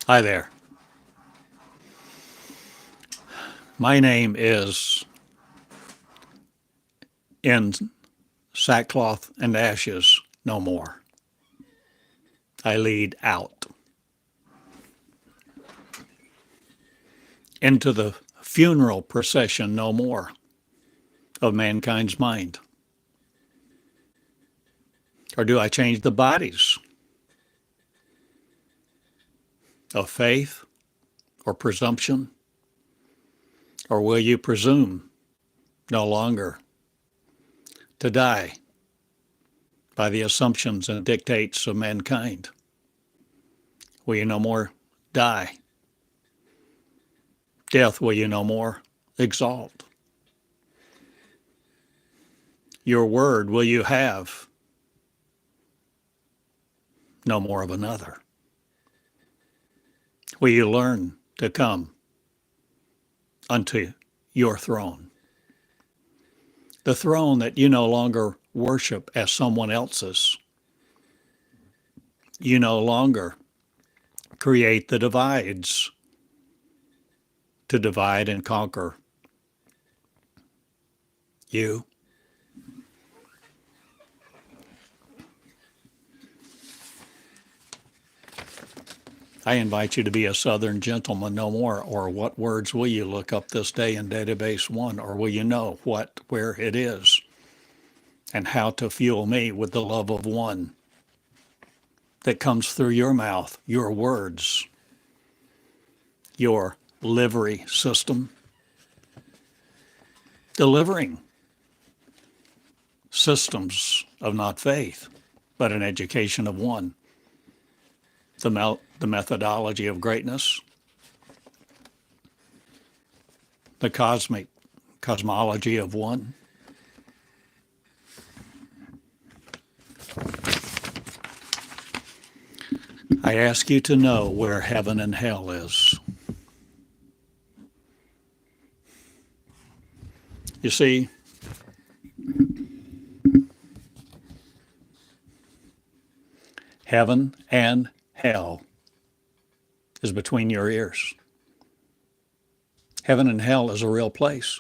Hi there. My name is In Sackcloth and Ashes No More. I lead out into the funeral procession no more of mankind's mind. Or do I change the bodies of faith or presumption? Or will you presume no longer to die by the assumptions and dictates of mankind? Will you no more die? Death will you no more exalt? Your word will you have no more of another? Will you learn to come unto your throne? The throne that you no longer worship as someone else's. You no longer create the divides to divide and conquer. You. I invite you to be a Southern gentleman no more. Or what words will you look up this day in database one? Or will you know what, where it is and how to fuel me with the love of one that comes through your mouth, your words, your livery system, delivering systems of not faith, but an education of one, the methodology of greatness, the cosmology of one. I ask you to know where heaven and hell is. You see, heaven and hell is between your ears. Heaven and hell is a real place.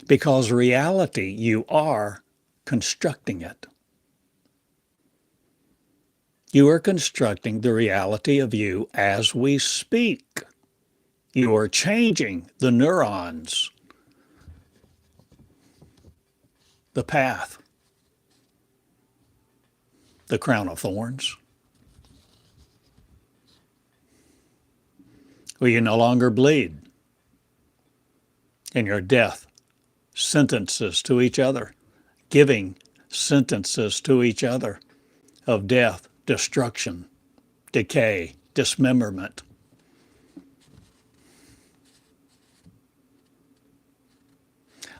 Because reality, you are constructing it. You are constructing the reality of you as we speak. You are changing the neurons, the path, the crown of thorns. Will you no longer bleed in your death sentences to each other, giving sentences to each other of death, destruction, decay, dismemberment?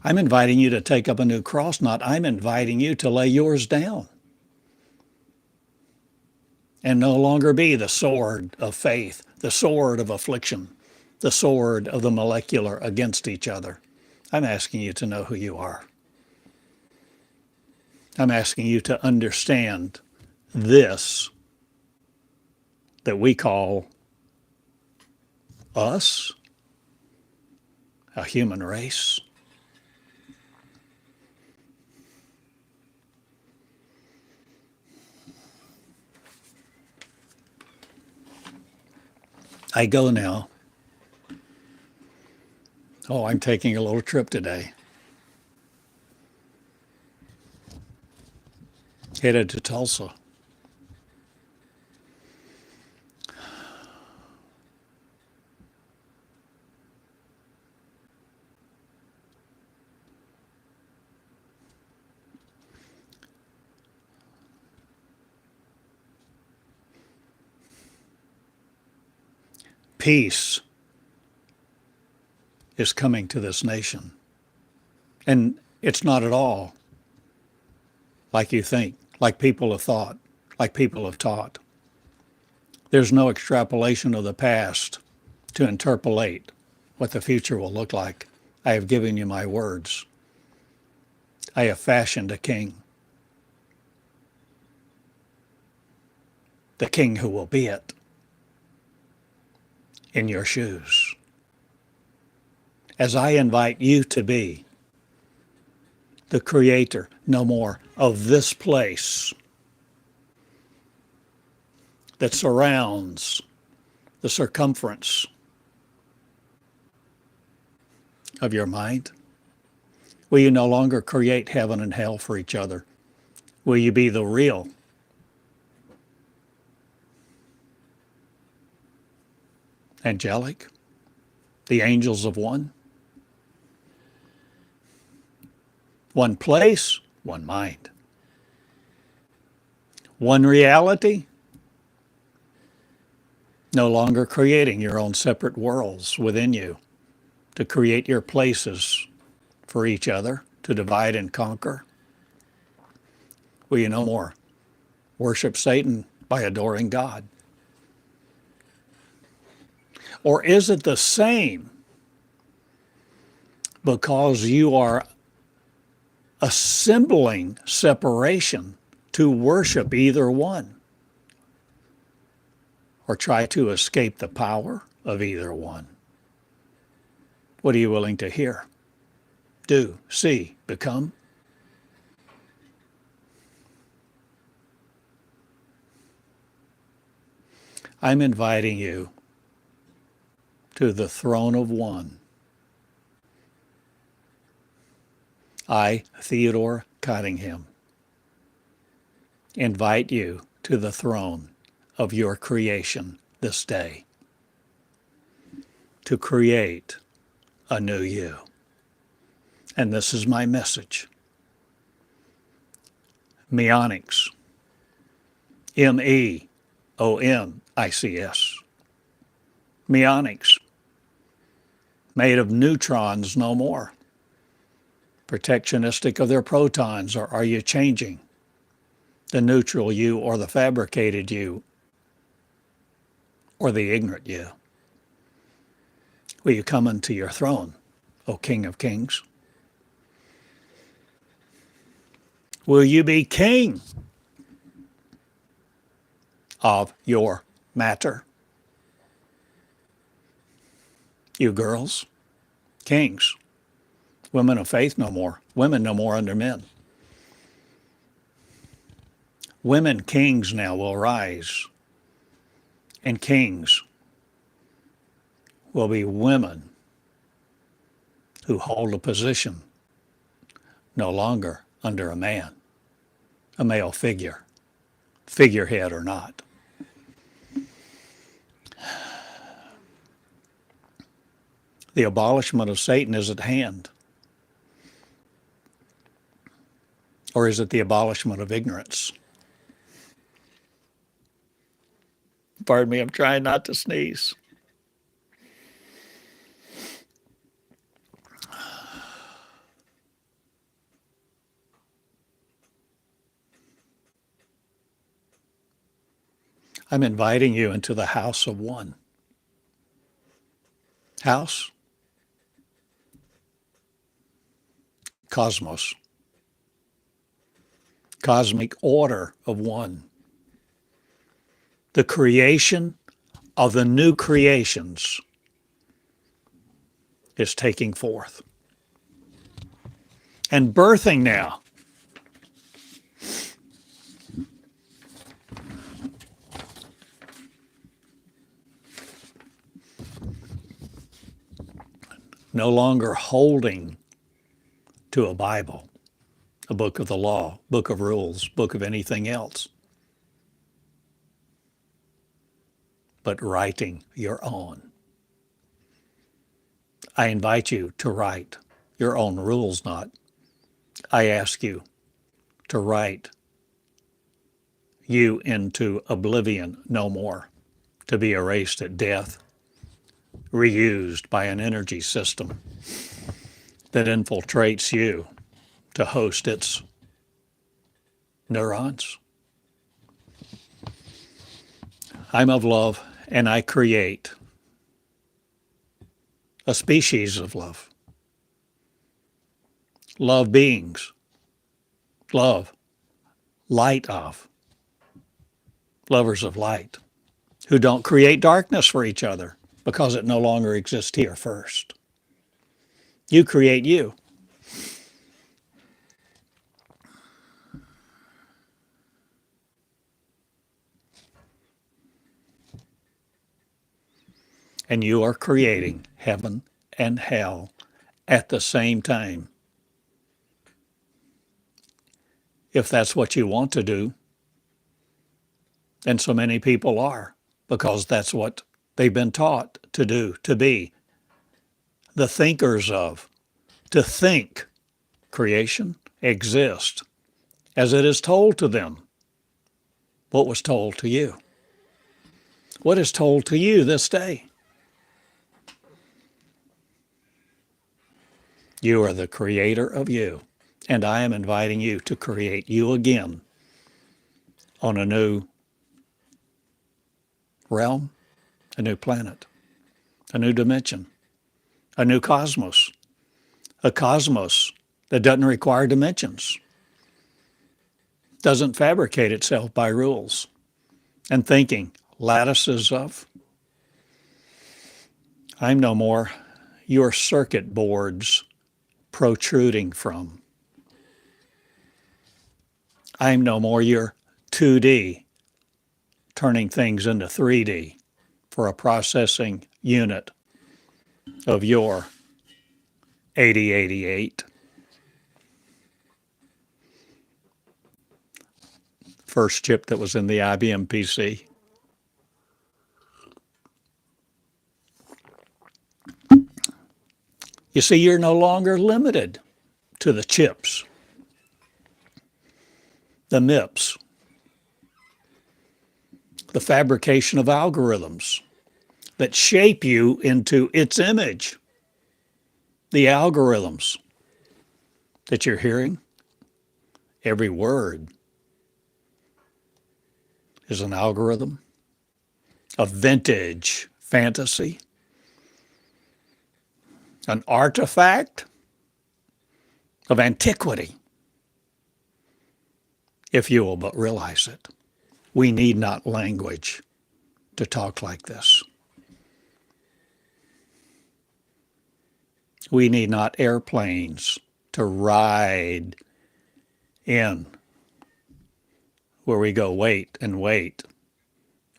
I'm inviting you to take up a new cross, not I'm inviting you to lay yours down and no longer be the sword of faith, the sword of affliction, the sword of the molecular against each other. I'm asking you to know who you are. I'm asking you to understand this that we call us, a human race. I go now. Oh, I'm taking a little trip today. Headed to Tulsa. Peace is coming to this nation. And it's not at all like you think, like people have thought, like people have taught. There's no extrapolation of the past to interpolate what the future will look like. I have given you my words. I have fashioned a king. the king who will be it in your shoes. As I invite you to be the creator no more of this place that surrounds the circumference of your mind? Will you no longer create heaven and hell for each other? Will you be the real angelic, the angels of one? One place, one mind. One reality, no longer creating your own separate worlds within you to create your places for each other, to divide and conquer. Will you no more worship Satan by adoring God? Or is it the same because you are assembling separation to worship either one or try to escape the power of either one? What are you willing to hear, do, see, become? I'm inviting you to the throne of one. I, Theodore Cottingham, invite you to the throne of your creation this day to create a new you. And this is my message. Meonics. Meonics. Meonics. Made of neutrons no more. Protectionistic of their protons, or are you changing the neutral you or the fabricated you or the ignorant you? Will you come unto your throne, O King of Kings? Will you be king of your matter? You girls, kings, women of faith no more, women no more under men. Women kings now will rise, and kings will be women who hold a position no longer under a man, a male figure, figurehead or not. The abolishment of Satan is at hand. Or is it the abolishment of ignorance? Pardon me, I'm trying not to sneeze. I'm inviting you into the house of one. House, cosmos, cosmic order of one. The creation of the new creations is taking forth and birthing now. No longer holding to a Bible, a book of the law, book of rules, book of anything else, but writing your own. I invite you to write your own rules, not. I ask you to write you into oblivion no more, to be erased at death, reused by an energy system that infiltrates you to host its neurons. I'm of love, and I create a species of love. Love beings. Love. Light of. lovers of light, who don't create darkness for each other because it no longer exists here first. You create you. And you are creating heaven and hell at the same time. If that's what you want to do, and so many people are, because that's what they've been taught to do, to be the thinkers of, to think creation exists as it is told to them. What was told to you? What is told to you this day? You are the creator of you, and I am inviting you to create you again on a new realm, a new planet, a new dimension, a new cosmos, a cosmos that doesn't require dimensions, doesn't fabricate itself by rules and thinking lattices of. I'm no more your circuit boards protruding from. I'm no more your 2D turning things into 3D for a processing unit of your 8088. First chip that was in the IBM PC. You see, you're no longer limited to the chips, the MIPS, the fabrication of algorithms that shape you into its image. The algorithms that you're hearing, every word is an algorithm of vintage fantasy, an artifact of antiquity, if you will but realize it. We need not language to talk like this. We need not airplanes to ride in where we go wait and wait,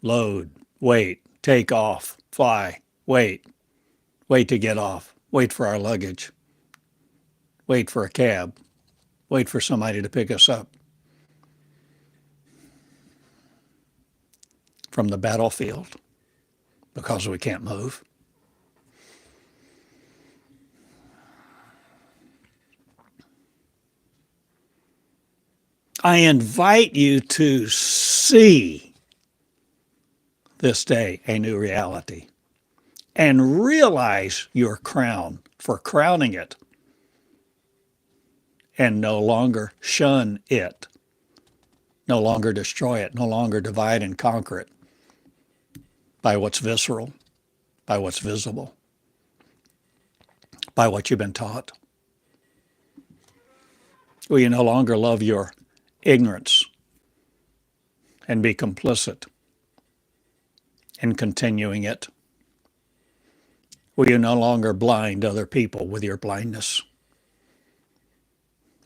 load, wait, take off, fly, wait to get off, wait for our luggage, wait for a cab, wait for somebody to pick us up. From the battlefield because we can't move. I invite you to see this day a new reality and realize your crown for crowning it and no longer shun it, no longer destroy it, no longer divide and conquer it by what's visceral, by what's visible, by what you've been taught. Will you no longer love your ignorance and be complicit in continuing it? Will you no longer blind other people with your blindness?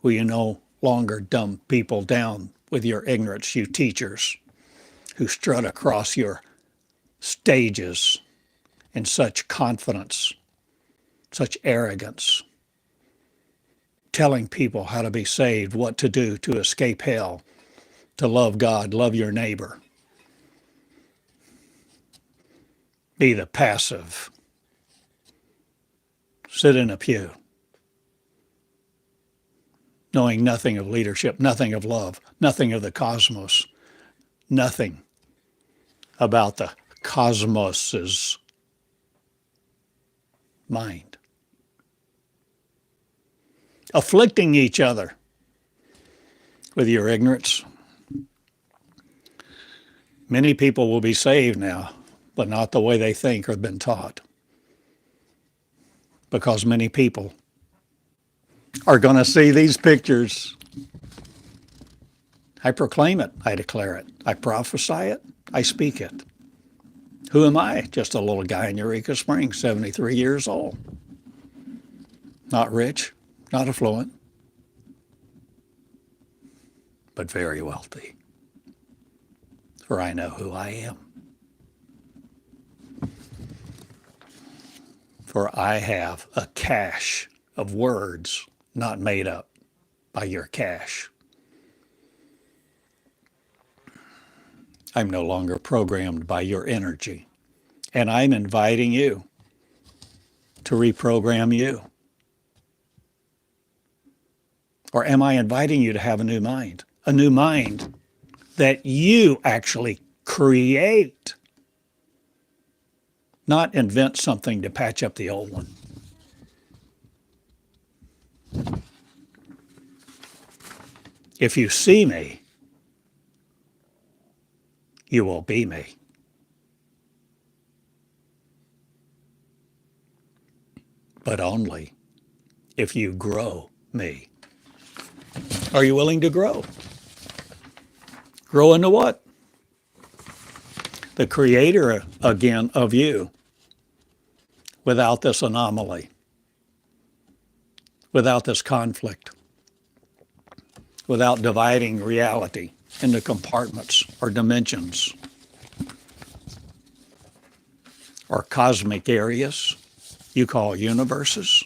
Will you no longer dumb people down with your ignorance, you teachers who strut across your stages in such confidence, such arrogance, telling people how to be saved, what to do to escape hell, to love God, love your neighbor. Be the passive. Sit in a pew, knowing nothing of leadership, nothing of love, nothing of the cosmos, nothing about the cosmos's mind. Afflicting each other with your ignorance. Many people will be saved now, but not the way they think or have been taught. Because many people are going to see these pictures. I proclaim it. I declare it. I prophesy it. I speak it. Who am I? Just a little guy in Eureka Springs, 73 years old. Not rich, not affluent, but very wealthy. For I know who I am. For I have a cache of words not made up by your cache. I'm no longer programmed by your energy. And I'm inviting you to reprogram you. Or am I inviting you to have a new mind? A new mind that you actually create, not invent something to patch up the old one. If you see me, you will be me. But only if you grow me. Are you willing to grow? Grow into what? The creator again of you, without this anomaly, without this conflict, without dividing reality into compartments or dimensions or cosmic areas you call universes.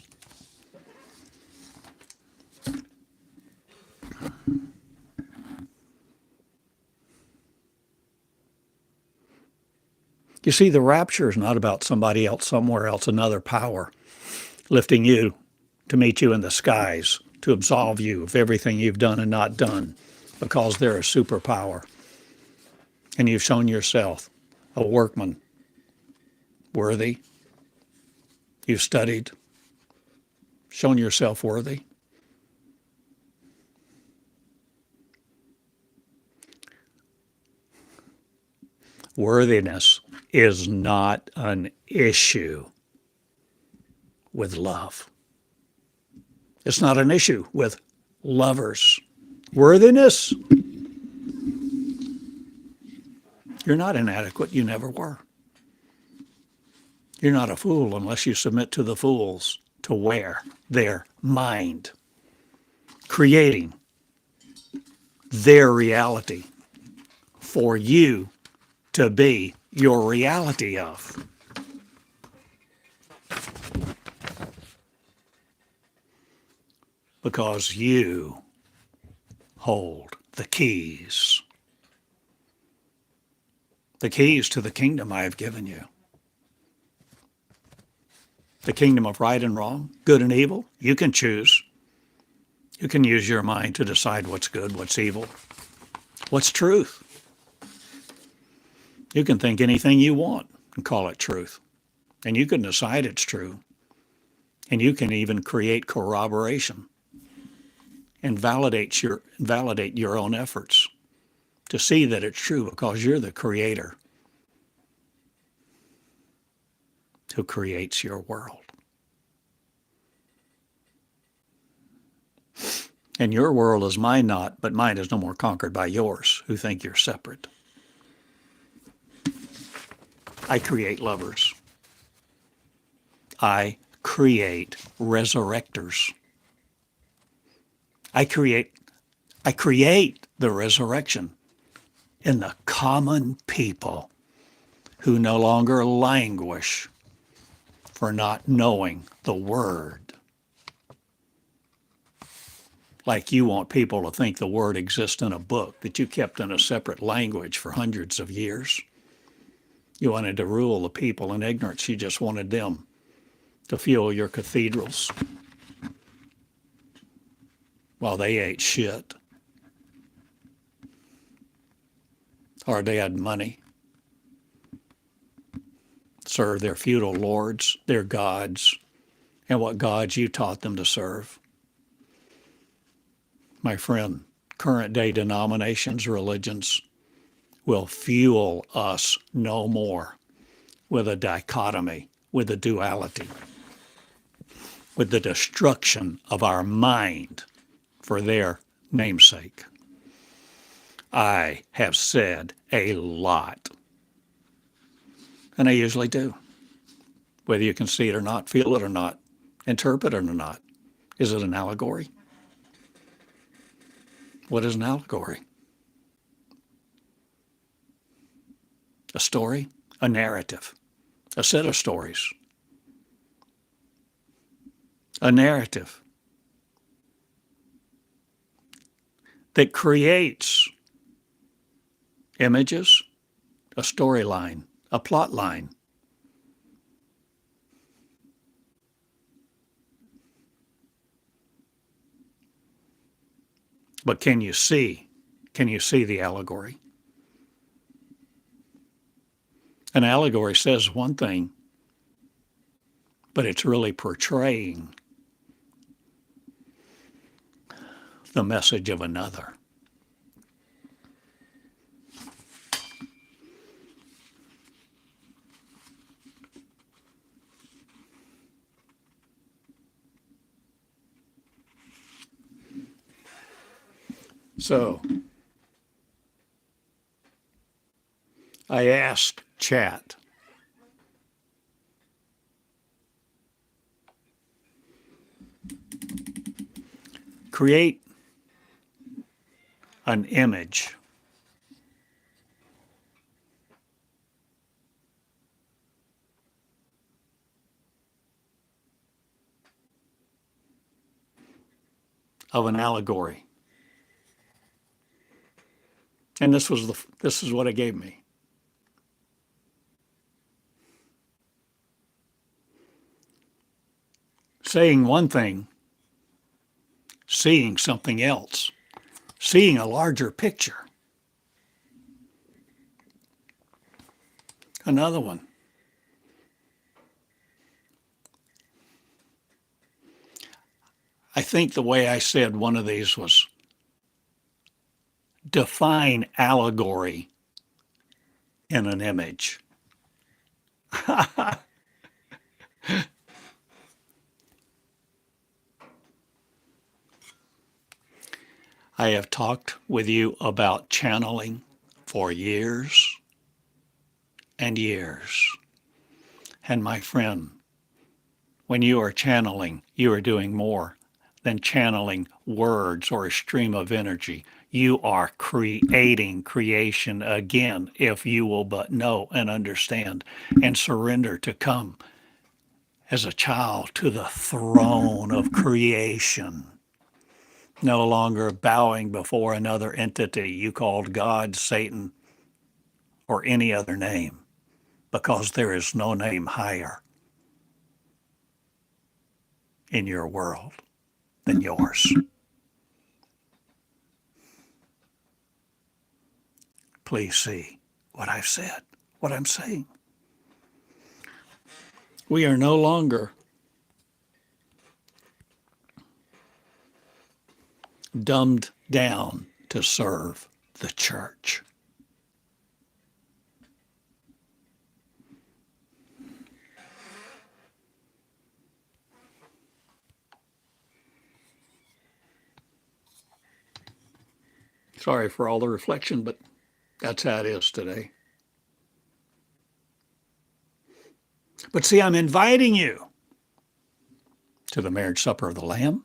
You see, the rapture is not about somebody else, somewhere else, another power lifting you to meet you in the skies, to absolve you of everything you've done and not done, because they're a superpower. And you've shown yourself a workman, worthy. You've studied, shown yourself worthy. Worthiness is not an issue with love. It's not an issue with lovers. Worthiness, you're not inadequate. You never were. You're not a fool unless you submit to the fools to wear their mind, creating their reality for you to be your reality of. Because you hold the keys. The keys to the kingdom I have given you. The kingdom of right and wrong, good and evil. You can choose. You can use your mind to decide what's good, what's evil, what's truth. You can think anything you want and call it truth. And you can decide it's true. And you can even create corroboration and validate your own efforts to see that it's true, because you're the creator who creates your world. And your world is mine not, but mine is no more conquered by yours, who think you're separate. I create lovers. I create resurrectors. I create the resurrection in the common people who no longer languish for not knowing the word. Like you want people to think the word exists in a book that you kept in a separate language for hundreds of years. You wanted to rule the people in ignorance. You just wanted them to fuel your cathedrals while they ate shit. Or they had money, served their feudal lords, their gods, and what gods you taught them to serve. My friend, current day denominations, religions, will fuel us no more with a dichotomy, with a duality, with the destruction of our mind for their namesake. I have said a lot. And I usually do. Whether you can see it or not, feel it or not, interpret it or not. Is it an allegory? What is an allegory? A story, a narrative, a set of stories, a narrative that creates images, a storyline, a plot line. But can you see the allegory? An allegory says one thing, but it's really portraying the message of another. So I asked chat, create an image of an allegory. And this is what it gave me. Saying one thing, seeing something else, seeing a larger picture. Another one. I think the way I said one of these was define allegory in an image. I have talked with you about channeling for years and years. And my friend, when you are channeling, you are doing more than channeling words or a stream of energy. You are creating creation again, if you will but know and understand and surrender to come as a child to the throne of creation. No longer bowing before another entity you called God, Satan, or any other name, because there is no name higher in your world than yours. Please see what I've said, what I'm saying. We are no longer dumbed down to serve the church. Sorry for all the reflection, but that's how it is today. But see, I'm inviting you to the marriage supper of the Lamb.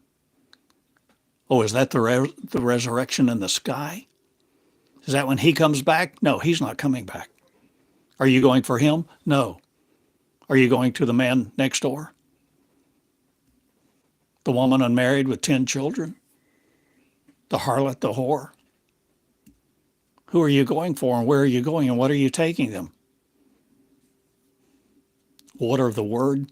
Oh, is that the resurrection in the sky? Is that when he comes back? No, he's not coming back. Are you going for him? No. Are you going to the man next door? The woman unmarried with 10 children? The harlot, the whore? Who are you going for, and where are you going, and what are you taking them? Water of the word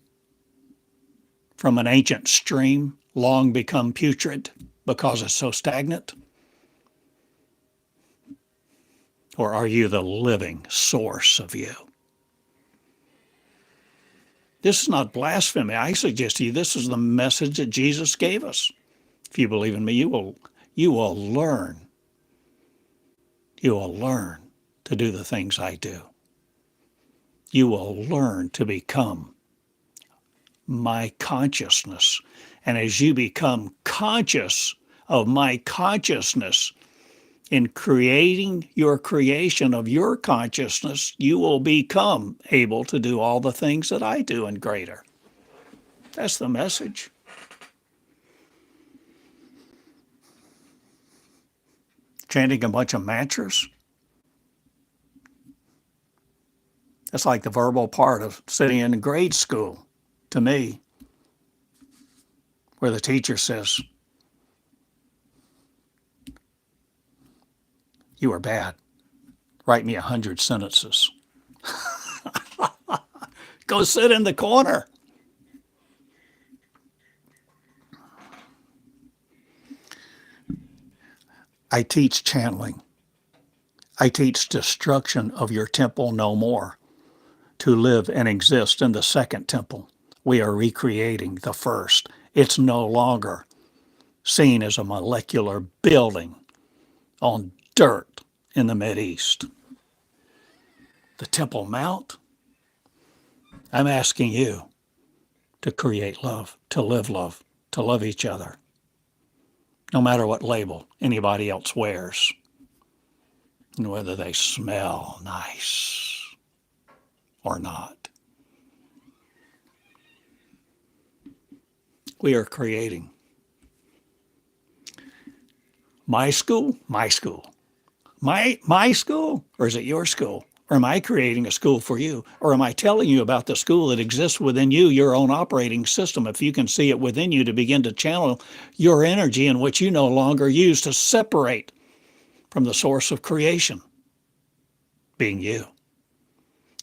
from an ancient stream, long become putrid because it's so stagnant? Or are you the living source of you? This is not blasphemy. I suggest to you this is the message that Jesus gave us. If you believe in me, you will learn. You will learn to do the things I do. You will learn to become my consciousness. And as you become conscious of my consciousness, In creating your creation of your consciousness, you will become able to do all the things that I do and greater. That's the message. Chanting a bunch of mantras, that's like the verbal part of sitting in grade school to me, where the teacher says, "You are bad. Write me 100 sentences." Go sit in the corner. I teach channeling. I teach destruction of your temple no more, to live and exist in the second temple. We are recreating the first. It's no longer seen as a molecular building on dirt in the Mideast. The Temple Mount, I'm asking you to create love, to love each other, no matter what label anybody else wears, and whether they smell nice or not. We are creating. My school, my school. My school, or is it your school? Or am I creating a school for you? Or am I telling you about the school that exists within you, your own operating system, if you can see it within you, to begin to channel your energy in which you no longer use to separate from the source of creation, being you,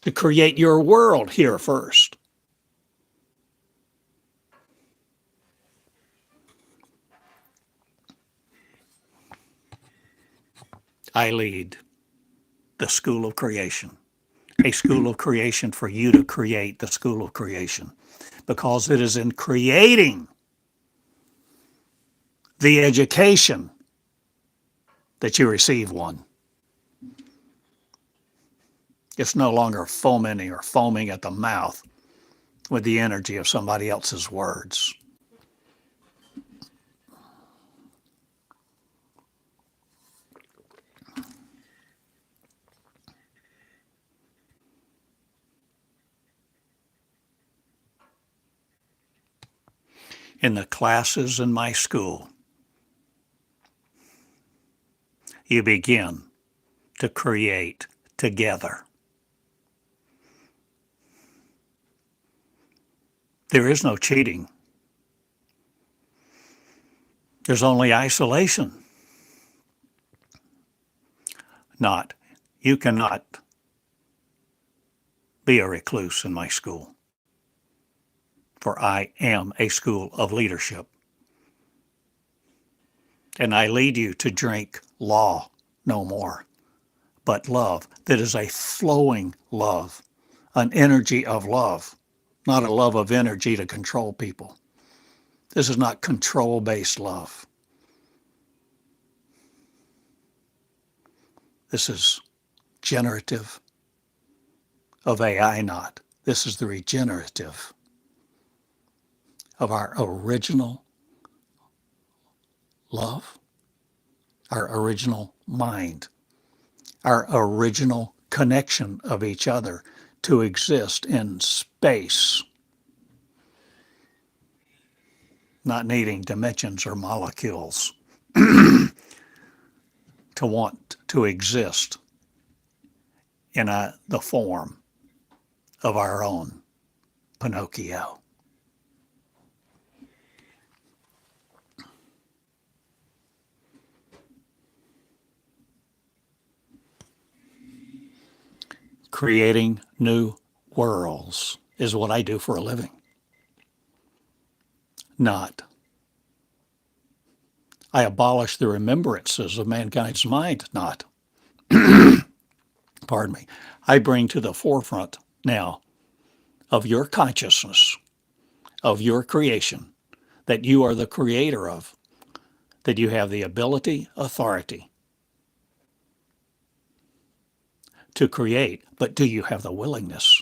to create your world here first. I lead the school of creation, a school of creation for you to create the school of creation, because it is in creating the education that you receive one. It's no longer fomenting or foaming at the mouth with the energy of somebody else's words. In the classes in my school, you begin to create together. There is no cheating. There's only isolation. You cannot be a recluse in my school, for I am a school of leadership. And I lead you to drink law no more, but love that is a flowing love, an energy of love, not a love of energy to control people. This is not control-based love. This is generative of AI not. This is the regenerative of our original love, our original mind, our original connection of each other to exist in space, not needing dimensions or molecules to want to exist in the form of our own Pinocchio. Creating new worlds is what I do for a living. Not. I abolish the remembrances of mankind's mind. Not. Pardon me. I bring to the forefront now of your consciousness, of your creation, that you are the creator of, that you have the ability, authority to create, but do you have the willingness?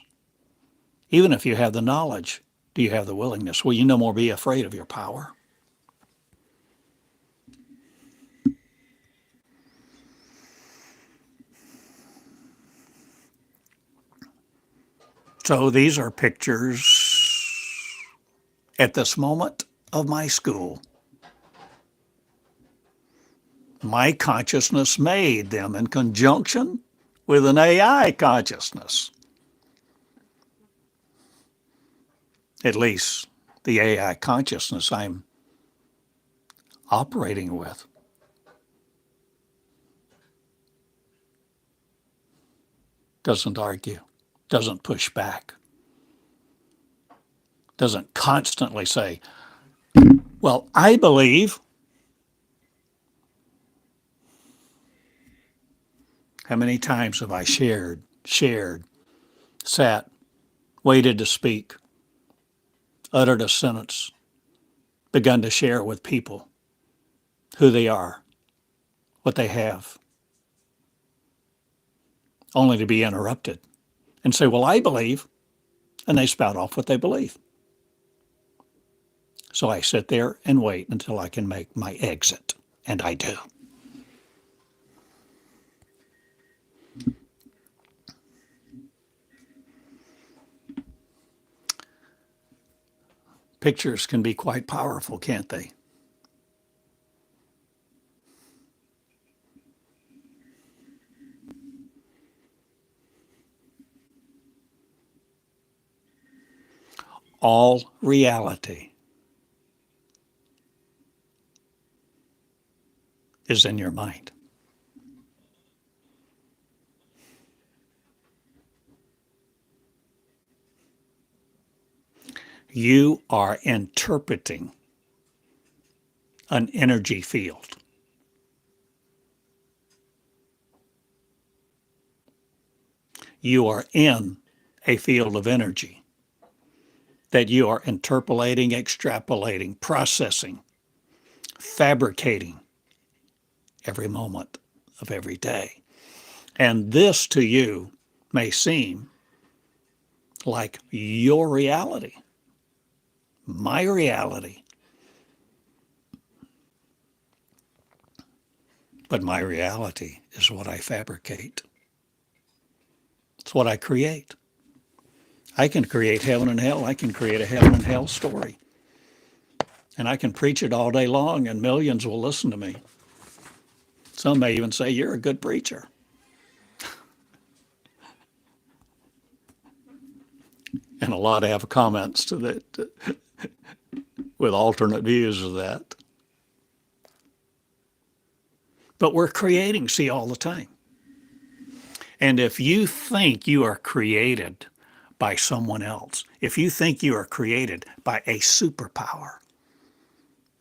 Even if you have the knowledge, do you have the willingness? Will you no more be afraid of your power? So these are pictures at this moment of my school. My consciousness made them in conjunction with an AI consciousness. At least the AI consciousness I'm operating with. Doesn't argue, doesn't push back, doesn't constantly say, well, I believe. How many times have I shared, sat, waited to speak, uttered a sentence, begun to share with people who they are, what they have, only to be interrupted and say, well, I believe, and they spout off what they believe. So I sit there and wait until I can make my exit, and I do. Pictures can be quite powerful, can't they? All reality is in your mind. You are interpreting an energy field. You are in a field of energy that you are interpolating, extrapolating, processing, fabricating every moment of every day. And this to you may seem like your reality, my reality. But my reality is what I fabricate. It's what I create. I can create heaven and hell. I can create a heaven and hell story. And I can preach it all day long, and millions will listen to me. Some may even say, you're a good preacher. And a lot have comments to that with alternate views of that. But we're creating, see, all the time. And if you think you are created by someone else, if you think you are created by a superpower,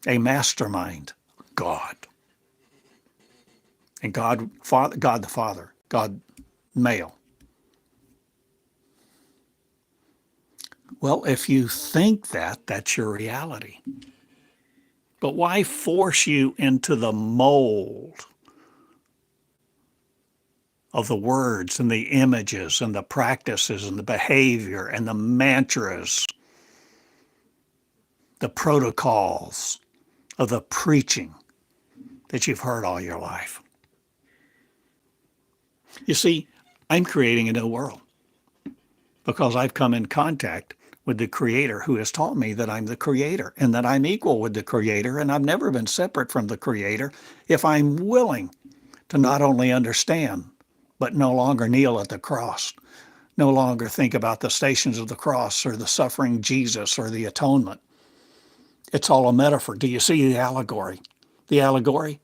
a mastermind, God, and God the Father, God male. Well, if you think that, that's your reality. But why force you into the mold of the words and the images and the practices and the behavior and the mantras, the protocols of the preaching that you've heard all your life? You see, I'm creating a new world because I've come in contact with the Creator, who has taught me that I'm the Creator and that I'm equal with the Creator, and I've never been separate from the Creator if I'm willing to not only understand, but no longer kneel at the cross, no longer think about the stations of the cross or the suffering Jesus or the atonement. It's all a metaphor. Do you see the allegory? The allegory?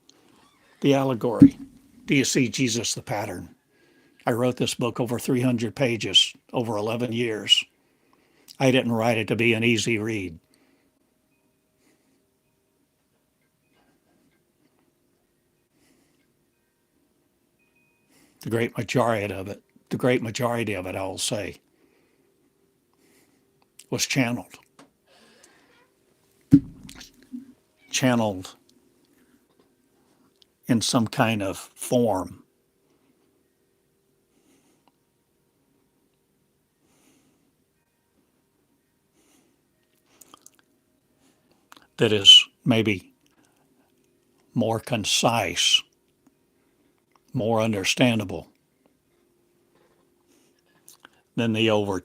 The allegory. Do you see Jesus the pattern? I wrote this book over 300 pages, over 11 years. I didn't write it to be an easy read. The great majority of it, I will say, was channeled in some kind of form that is maybe more concise, more understandable than the over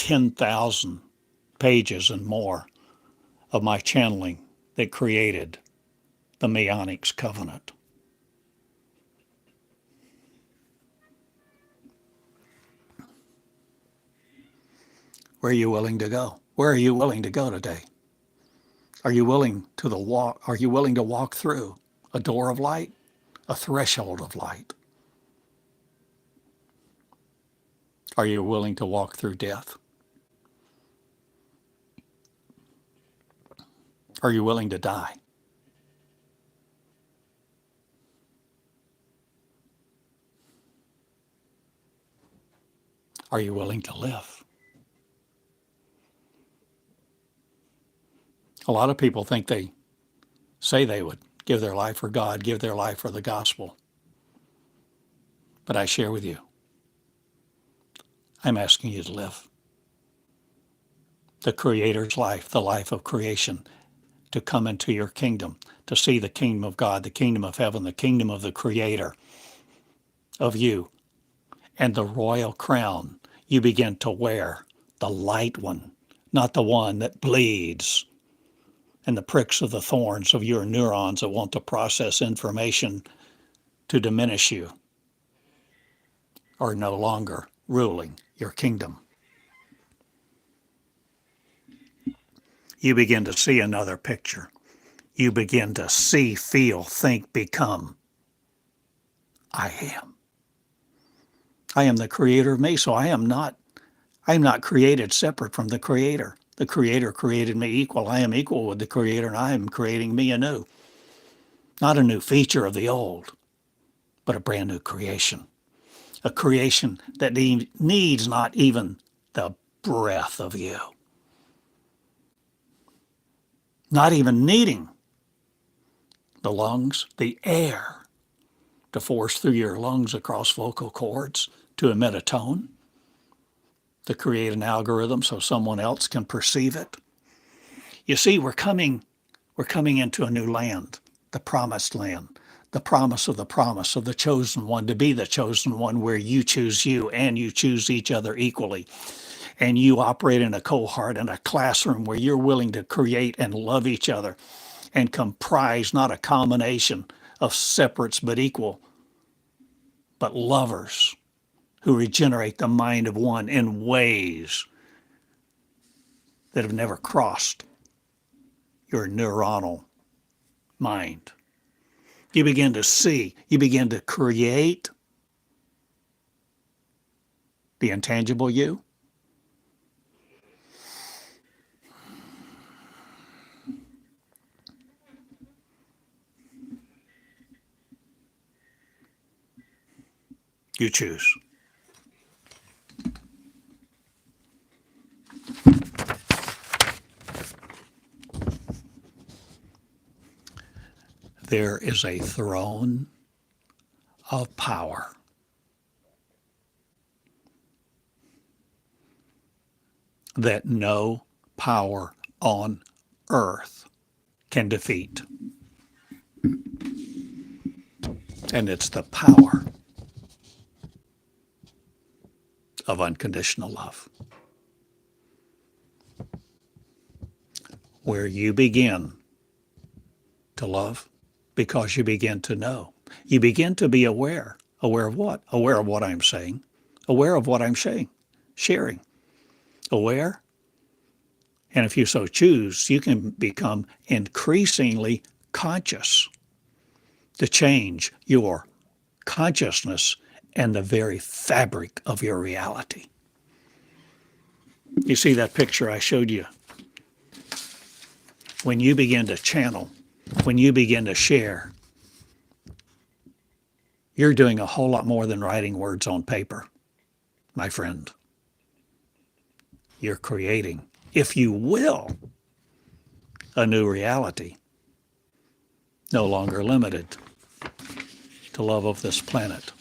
10,000 pages and more of my channeling that created the Meonics covenant. Where are you willing to go? Where are you willing to go today? Are you willing to walk through a door of light, a threshold of light? Are you willing to walk through death? Are you willing to die? Are you willing to live? A lot of people think they say they would give their life for God, give their life for the gospel. But I share with you, I'm asking you to live. The Creator's life, the life of creation, to come into your kingdom, to see the kingdom of God, the kingdom of heaven, the kingdom of the Creator of you, and the royal crown you begin to wear, the light one, not the one that bleeds, and the pricks of the thorns of your neurons that want to process information to diminish you are no longer ruling your kingdom. You begin to see another picture. You begin to see, feel, think, become. I am. I am the creator of me, so I am not created separate from the Creator. The Creator created me equal. I am equal with the Creator, and I am creating me anew. Not a new feature of the old, but a brand new creation. A creation that needs not even the breath of you. Not even needing the lungs, the air to force through your lungs across vocal cords to emit a tone, to create an algorithm so someone else can perceive it. You see, we're coming into a new land, the promised land, the promise of the chosen one, to be the chosen one, where you choose you and you choose each other equally. And you operate in a cohort, in a classroom where you're willing to create and love each other and comprise not a combination of separates but equal, but lovers who regenerate the mind of one in ways that have never crossed your neuronal mind. You begin to see, you begin to create the intangible you. You choose. There is a throne of power that no power on earth can defeat. And it's the power of unconditional love, where you begin to love because you begin to know. You begin to be aware. Aware of what? Aware of what I'm saying. Aware of what I'm saying, sharing. Aware. And if you so choose, you can become increasingly conscious to change your consciousness and the very fabric of your reality. You see that picture I showed you? When you begin to channel, when you begin to share, you're doing a whole lot more than writing words on paper, my friend. You're creating, if you will, a new reality, no longer limited to love of this planet,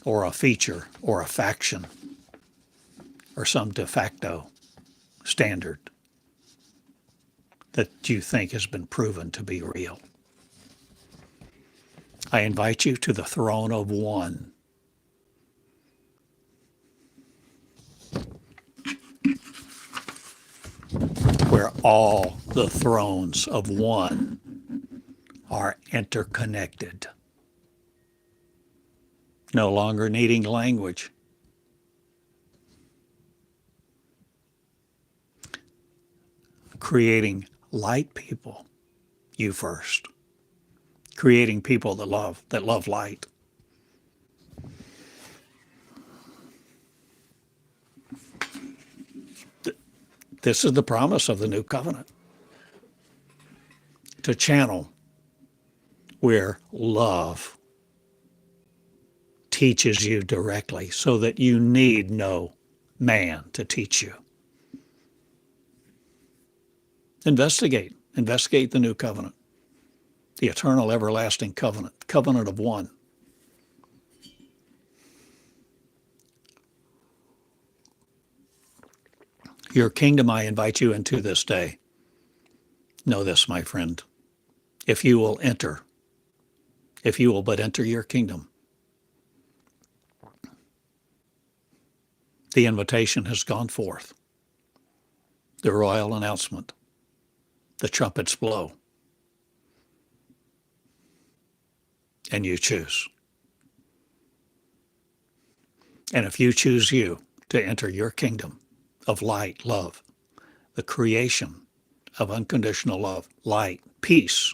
or a feature, or a faction, or some de facto standard that you think has been proven to be real. I invite you to the throne of one. where all the thrones of one are interconnected, no longer needing language. Creating light people, you first. Creating people that love light. This is the promise of the new covenant. To channel where love teaches you directly so that you need no man to teach you. Investigate the new covenant, the eternal everlasting covenant, covenant of one. Your kingdom I invite you into this day. Know this, my friend. If you will but enter your kingdom, the invitation has gone forth. The royal announcement. The trumpets blow. And you choose. And if you choose you to enter your kingdom of light, love, the creation of unconditional love, light, peace,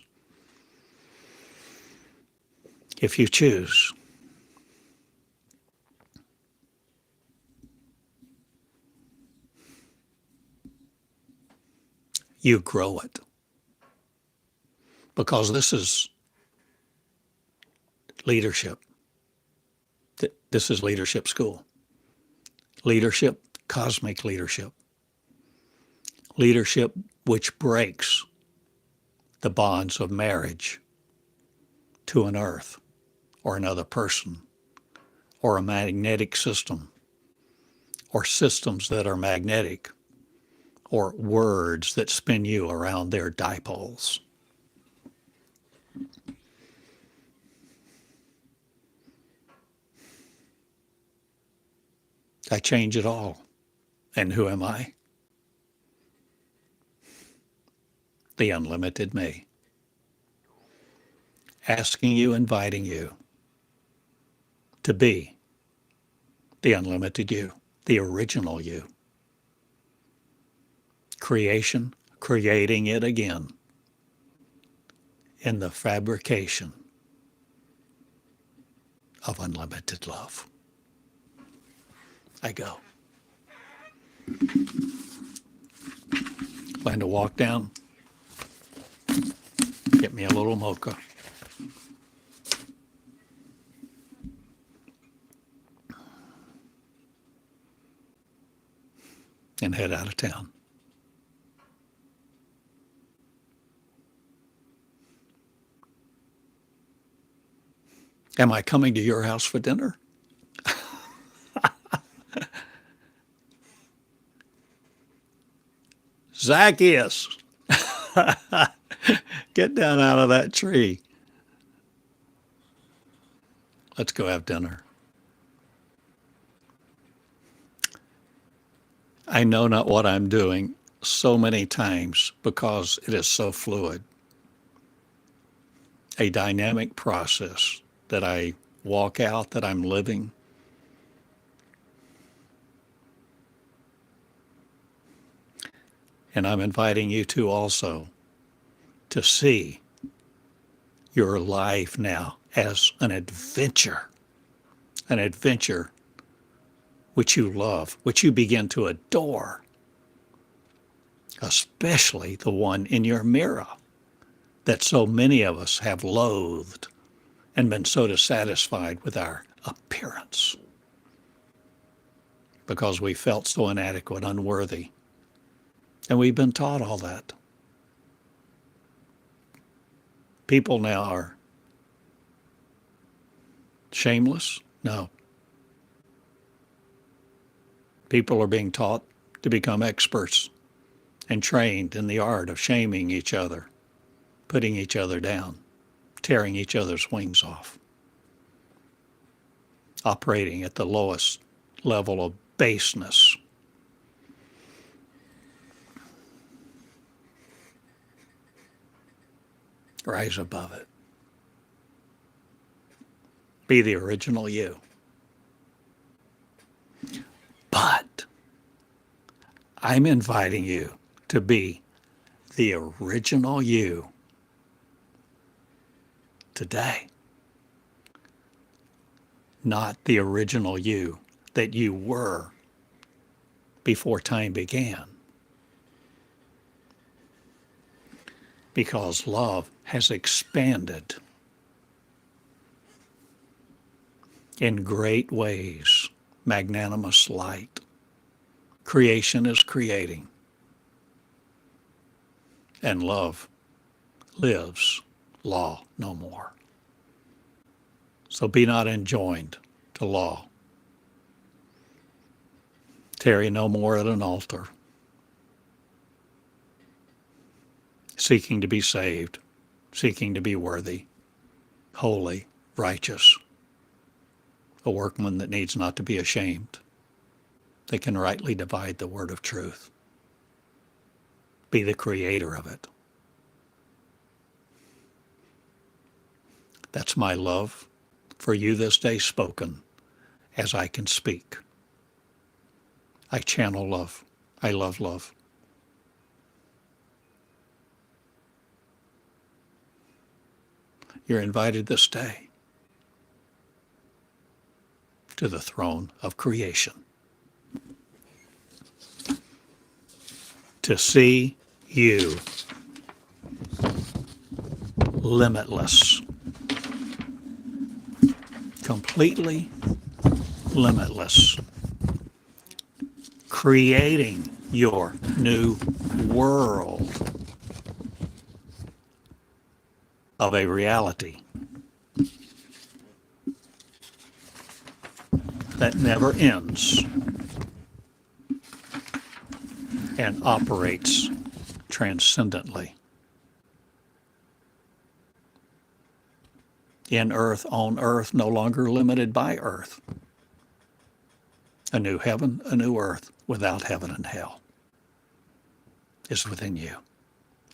if you choose, you grow it. Because this is leadership. This is leadership school. Leadership, cosmic leadership. Leadership which breaks the bonds of marriage to an earth or another person or a magnetic system or systems that are magnetic or words that spin you around their dipoles. I change it all. And who am I? The unlimited me. Asking you, inviting you to be the unlimited you, the original you. Creation, creating it again in the fabrication of unlimited love. I go. Plan to walk down, get me a little mocha. And head out of town. Am I coming to your house for dinner? Zacchaeus, get down out of that tree. Let's go have dinner. I know not what I'm doing so many times because it is so fluid. A dynamic process that I walk out, that I'm living. And I'm inviting you to also to see your life now as an adventure which you love, which you begin to adore, especially the one in your mirror that so many of us have loathed and been so dissatisfied with our appearance because we felt so inadequate, unworthy. And we've been taught all that. People now are shameless? No. People are being taught to become experts and trained in the art of shaming each other, putting each other down, tearing each other's wings off, operating at the lowest level of baseness. Rise above it. Be the original you. But I'm inviting you to be the original you today, not the original you that you were before time began. Because love has expanded in great ways, magnanimous light. Creation is creating, and love lives law no more. So be not enjoined to law. Tarry no more at an altar, seeking to be saved, seeking to be worthy, holy, righteous, a workman that needs not to be ashamed, that can rightly divide the word of truth. Be the creator of it. That's my love for you this day spoken as I can speak. I channel love. I love love. You're invited this day to the throne of creation to see you limitless, completely limitless, creating your new world of a reality that never ends and operates transcendently. In earth, on earth, no longer limited by earth. A new heaven, a new earth without heaven and hell is within you.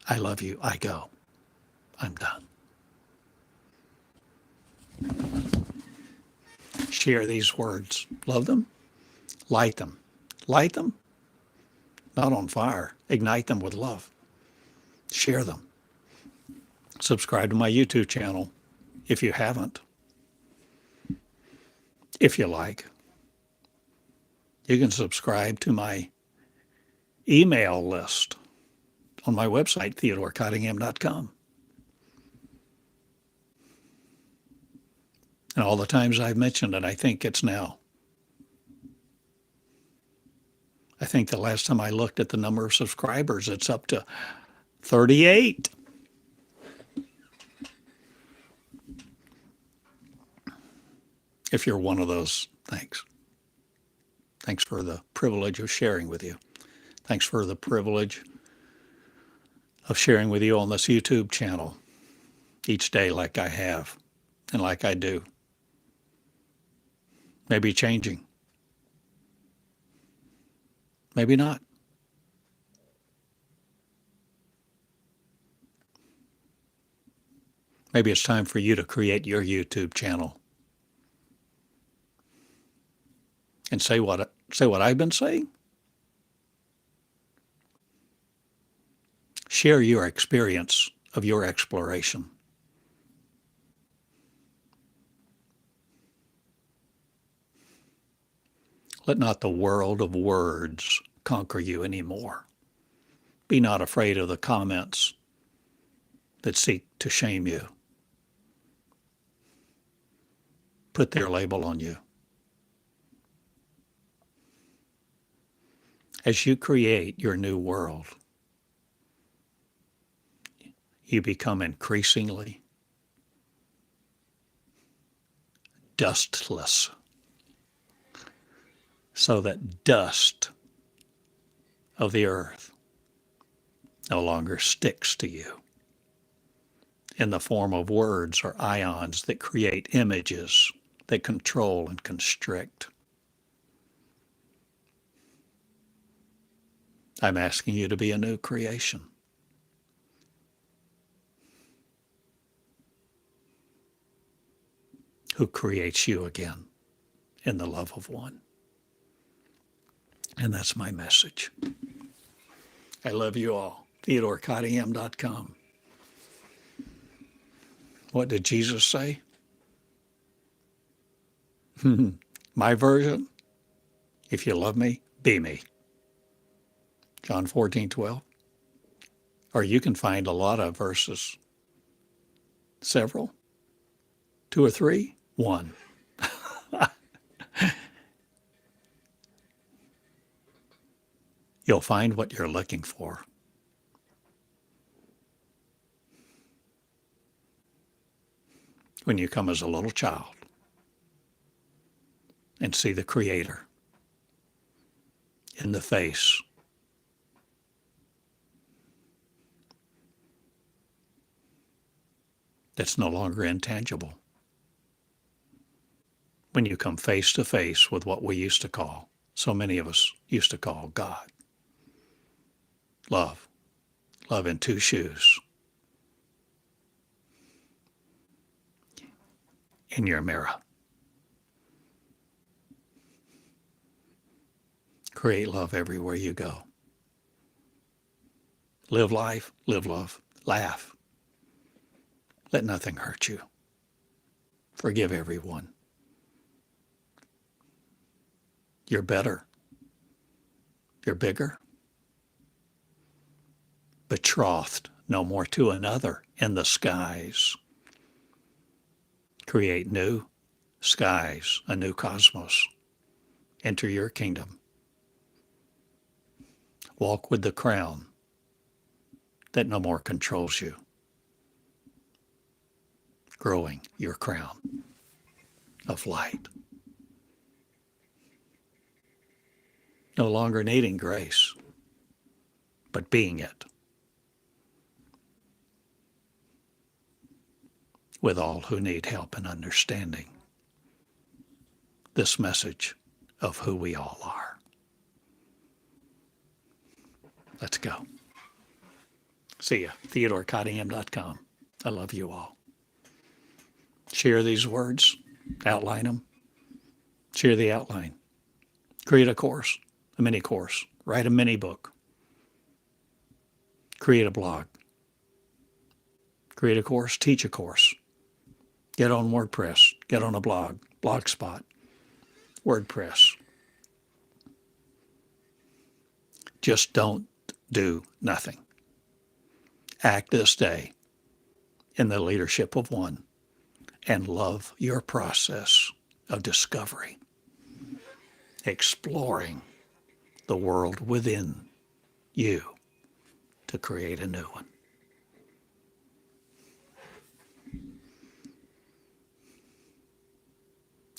I love you. I go. I'm done. Share these words. Love them. Light them. Light them. Not on fire. Ignite them with love. Share them. Subscribe to my YouTube channel if you haven't. If you like. You can subscribe to my email list on my website, theodorcottingham.com. And all the times I've mentioned it, I think the last time I looked at the number of subscribers, it's up to 38. If you're one of those, thanks. Thanks for the privilege of sharing with you. Thanks for the privilege of sharing with you on this YouTube channel each day like I have and like I do. Maybe changing. Maybe not. Maybe it's time for you to create your YouTube channel and say what I've been saying. Share your experience of your exploration. Let not the world of words conquer you anymore. Be not afraid of the comments that seek to shame you. Put their label on you. As you create your new world, you become increasingly dustless, so that dust of the earth no longer sticks to you in the form of words or ions that create images that control and constrict. I'm asking you to be a new creation. who creates you again in the love of one. And that's my message. I love you all. TheodoreCottingham.com. What did Jesus say? My version, if you love me, be me. John 14:12. Or you can find a lot of verses. Several. 2 or 3. 1. You'll find what you're looking for. When you come as a little child and see the Creator in the face that's no longer intangible. When you come face to face with what we used to call, so many of us used to call God. Love. Love in 2 shoes. In your mirror. Create love everywhere you go. Live life, live love, laugh. Let nothing hurt you. Forgive everyone. You're better. You're bigger. Betrothed no more to another in the skies. Create new skies, a new cosmos. Enter your kingdom. Walk with the crown that no more controls you. Growing your crown of light. No longer needing grace, but being it. With all who need help and understanding this message of who we all are. Let's go. See ya. TheodoreCottingham.com. I love you all. Share these words. Outline them. Share the outline. Create a course, a mini course. Write a mini book. Create a blog. Create a course. Teach a course. Get on WordPress. Get on a blog. Blogspot. WordPress. Just don't do nothing. Act this day in the leadership of one and love your process of discovery, exploring the world within you to create a new one.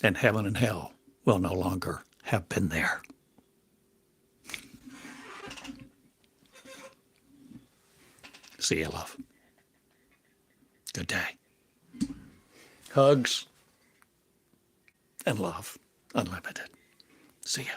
And heaven and hell will no longer have been there. See you, love. Good day. Hugs and love unlimited. See ya.